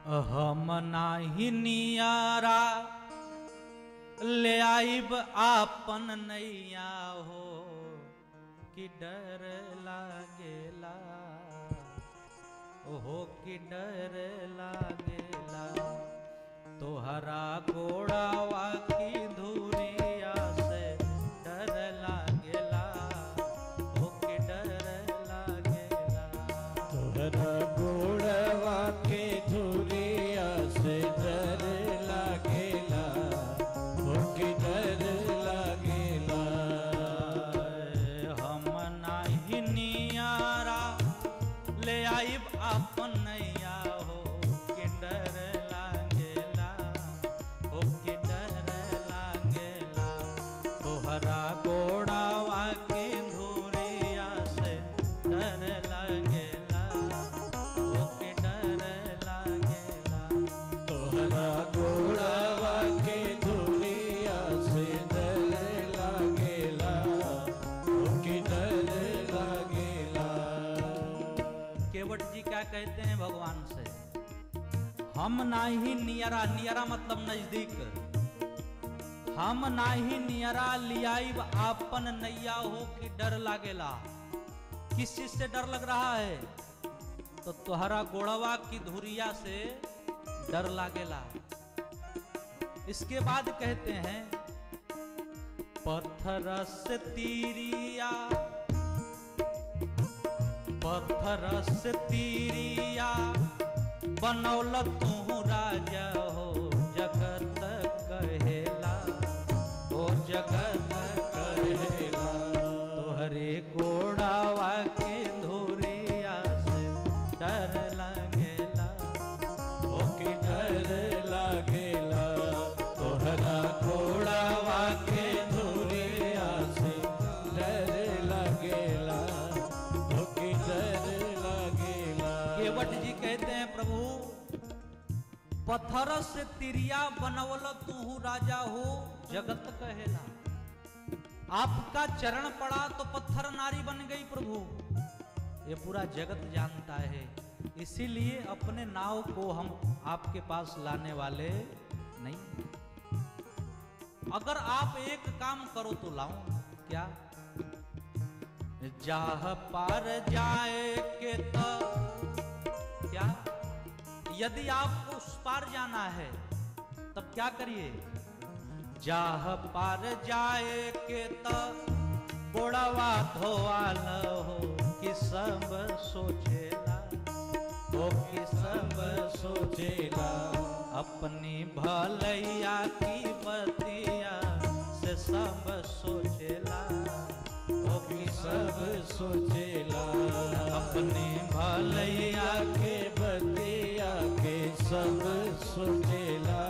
हम नाही नियारा ले आइब आपन नैया हो कि डर लागेला हो कि डर लागेला तोहरा गोड़ावा की धुरिया से डर लागेला हो कि डर लागेला तोहरा गोड़वा के धुरिया से डर लागेला हो कि डर लागेला हम नाही नियारा ले आइब आपन नैया हो कि डर लागेला हो कि डर लागेला तोहरा गोड़ावा के धुरिया से डर लागेला हो कि डर लागेला तोहरा गोड़वा के धुरिया से डर लागेला हो कि डर लागेला। केवट जी क्या कहते हैं भगवान से, हम नाही नियरा, नियरा मतलब नजदीक, हम नाही नियरा लियाइब आपन नैया हो कि डर लागेला। किस चीज से डर लग रहा है? तो तोहरा गोड़वा की धुरिया से डर लागेला। इसके बाद कहते हैं पत्थर से तीरिया, पत्थर से तीरिया बनौल तू राजा हो जगत कहेला हो जगत कहेला तोहरे गोड़ावा के धुरिया से डर लागेला हो कि डर लागेला तोहरा गोड़वा के धुरिया से डर लागेला हो कि डर लागेला। केवट जी कहते हैं प्रभु पत्थर से तिरिया बनवल तू राजा हो जगत कहेला। आपका चरण पड़ा तो पत्थर नारी बन गई प्रभु, ये पूरा जगत जानता है। इसीलिए अपने नाव को हम आपके पास लाने वाले नहीं। अगर आप एक काम करो तो लाऊं क्या? जाह पार जाए के तो क्या, यदि आपको उस पार जाना है तब क्या करिए? जाह पार जाए के तो गोड़वा धोवाल हो कि सब सोचेला हो कि सब सोचेला अपनी भलैया की बतिया से सब सोचेला हो कि सब सोचेला अपनी भलैया के बतिया के सब सोचेला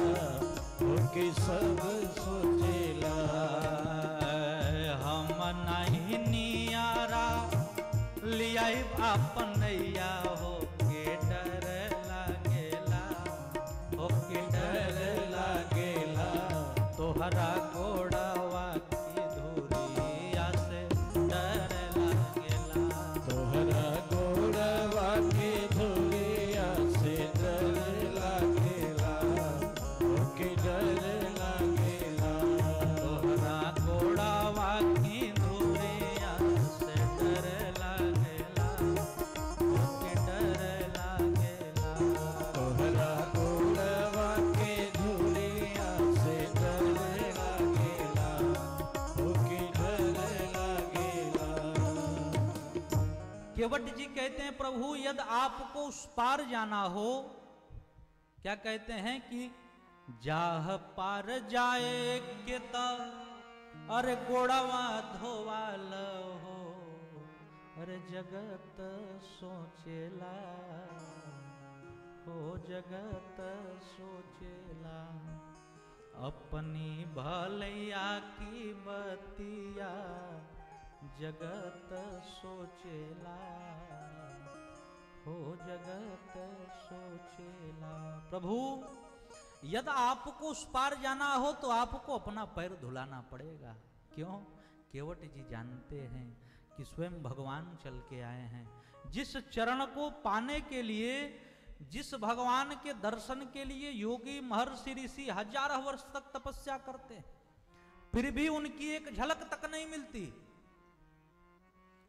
हो कि सब सोचेला। हम नहीं नियारा लियाइब आपन नैया हो के डर लागेला हो के डर लागेला तोहरा गोड़वा की धुरिया से डर लागेला तोहरा गोड़वा के धुरिया से डर लागेला हो कि डर लागेला तोहरा गोड़वा की धुरिया से डर लागेला हो के डर लागेला तोहरा गोड़वा के धुरिया से डर लागेला हो कि डर लागेला। केवट जी कहते हैं प्रभु यदि आपको उस पार जाना हो, क्या कहते हैं कि जाह पार जाए के त अरे गोड़वा धोवाल हो अरे जगत सोचेला हो जगत सोचेला अपनी भलैया की बतिया जगत सोचेला हो जगत सोचेला। प्रभु यदि आपको उस पार जाना हो तो आपको अपना पैर धुलाना पड़ेगा। क्यों? केवट जी जानते हैं कि स्वयं भगवान चल के आए हैं। जिस चरण को पाने के लिए जिस भगवान के दर्शन के लिए योगी महर्षि ऋषि हजारों वर्ष तक तपस्या करते हैं, फिर भी उनकी एक झलक तक नहीं मिलती,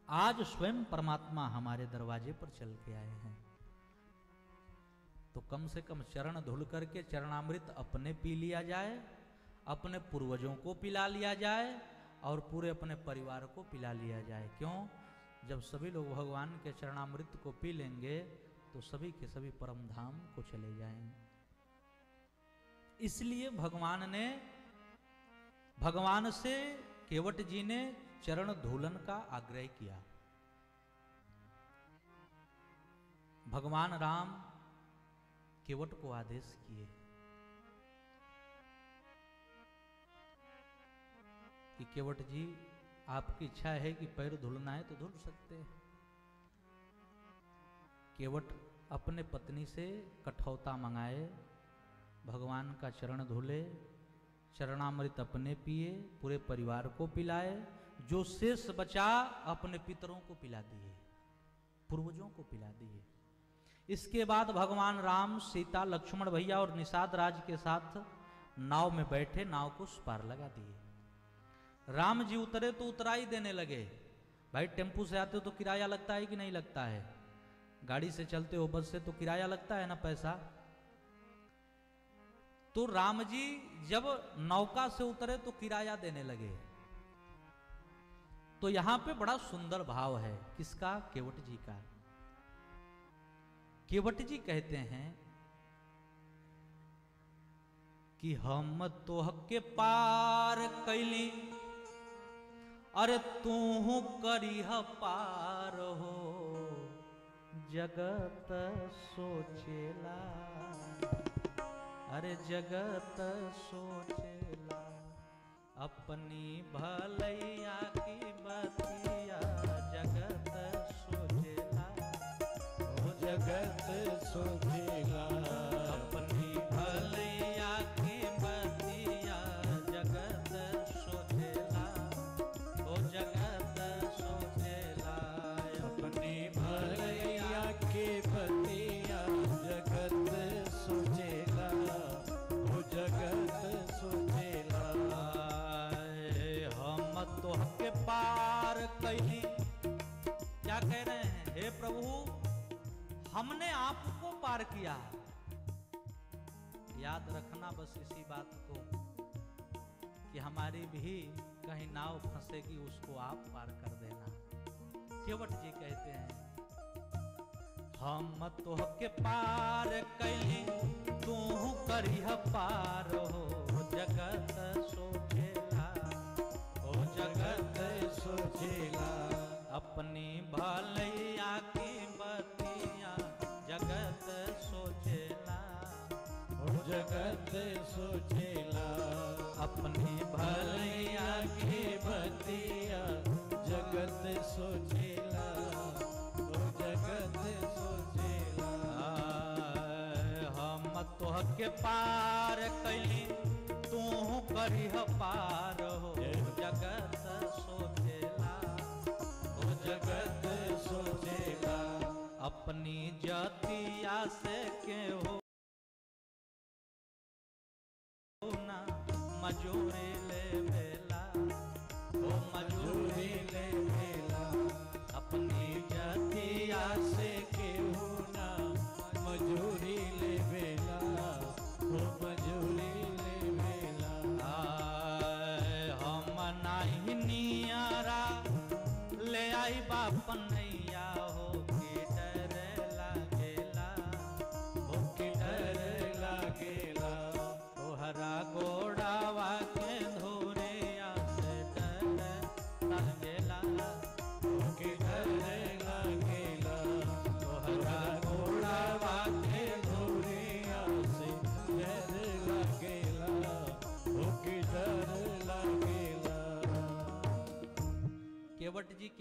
आज स्वयं परमात्मा हमारे दरवाजे पर चल के आए हैं। तो कम से कम चरण धुल करके चरणामृत अपने पी लिया जाए, अपने पूर्वजों को पिला लिया जाए और पूरे अपने परिवार को पिला लिया जाए। क्यों? जब सभी लोग भगवान के चरणामृत को पी लेंगे तो सभी के सभी परम धाम को चले जाएंगे। इसलिए भगवान से केवट जी ने चरण धूलन का आग्रह किया। भगवान राम केवट को आदेश किए कि केवट जी, आपकी इच्छा है कि पैर धुलना है तो धुल सकते हैं। केवट अपने पत्नी से कठौता मंगाए, भगवान का चरण धुले, चरणामृत अपने पिए, पूरे परिवार को पिलाए, जो शेष बचा अपने पितरों को पिला दिए, पूर्वजों को पिला दिए। इसके बाद भगवान राम, सीता, लक्ष्मण भैया और निषाद राज के साथ नाव में बैठे, नाव को उस पार लगा दिए। राम जी उतरे तो उतराई देने लगे। भाई टेम्पू से आते हो तो किराया लगता है कि नहीं लगता है? गाड़ी से चलते हो, बस से तो किराया लगता है ना पैसा। तो राम जी जब नौका से उतरे तो किराया देने लगे। तो यहां पे बड़ा सुंदर भाव है, किसका? केवट जी का। केवट जी कहते हैं कि हम तोह के पार कैली, अरे तू करीह पार हो, जगत सोचेला, अरे जगत सोचेला, अपनी भलैया की बतिया जगत सोचेला, ओ जगत सोचेला, अपनी भलैया की बतिया जगत सोचेला, ओ जगत सोचेला, अपनी भलैया के बतिया जगत सोचेला, ओ जगत सोचेला। हम तो के पार कैली, क्या कह रहे हैं? हे प्रभु, हमने आपको पार किया। याद रखना बस इसी बात को कि हमारी भी कहीं नाव फंसेगी, उसको आप पार कर देना। केवट जी कहते हैं हम तो के पार कैली, तू करिह पार हो, जगत सोचेला, ओ जगत सोचेला, अपनी भलैया की बतिया जगत सोचेला, ओ जगत सोचेला, अपनी भलैया के बतिया जगत सोचेला, ओ जगत सोचेला। हम तोह के पार कैली, तू करिह पार हो, जगत सोचेला, ओ जगत सोचेला, अपनी जातिया से केहू ना मजूरी ले बेला, ओ मजूरी ले मेला, अपनी जातिया से केहू ना मजूरी ले बेला, ओ मजूरी ले बेला। हम नाही नियारा ले आई बापन नैया हो, के डर लागेला, ओ के डर लागेला, तोहरा गोड़ावा के धोरिया से डर लागेला, ओ के डर लागेला, तोहरा घोड़ावा के धोरिया से डर लागेला, ओ के डर लागेला। केवट जी क्या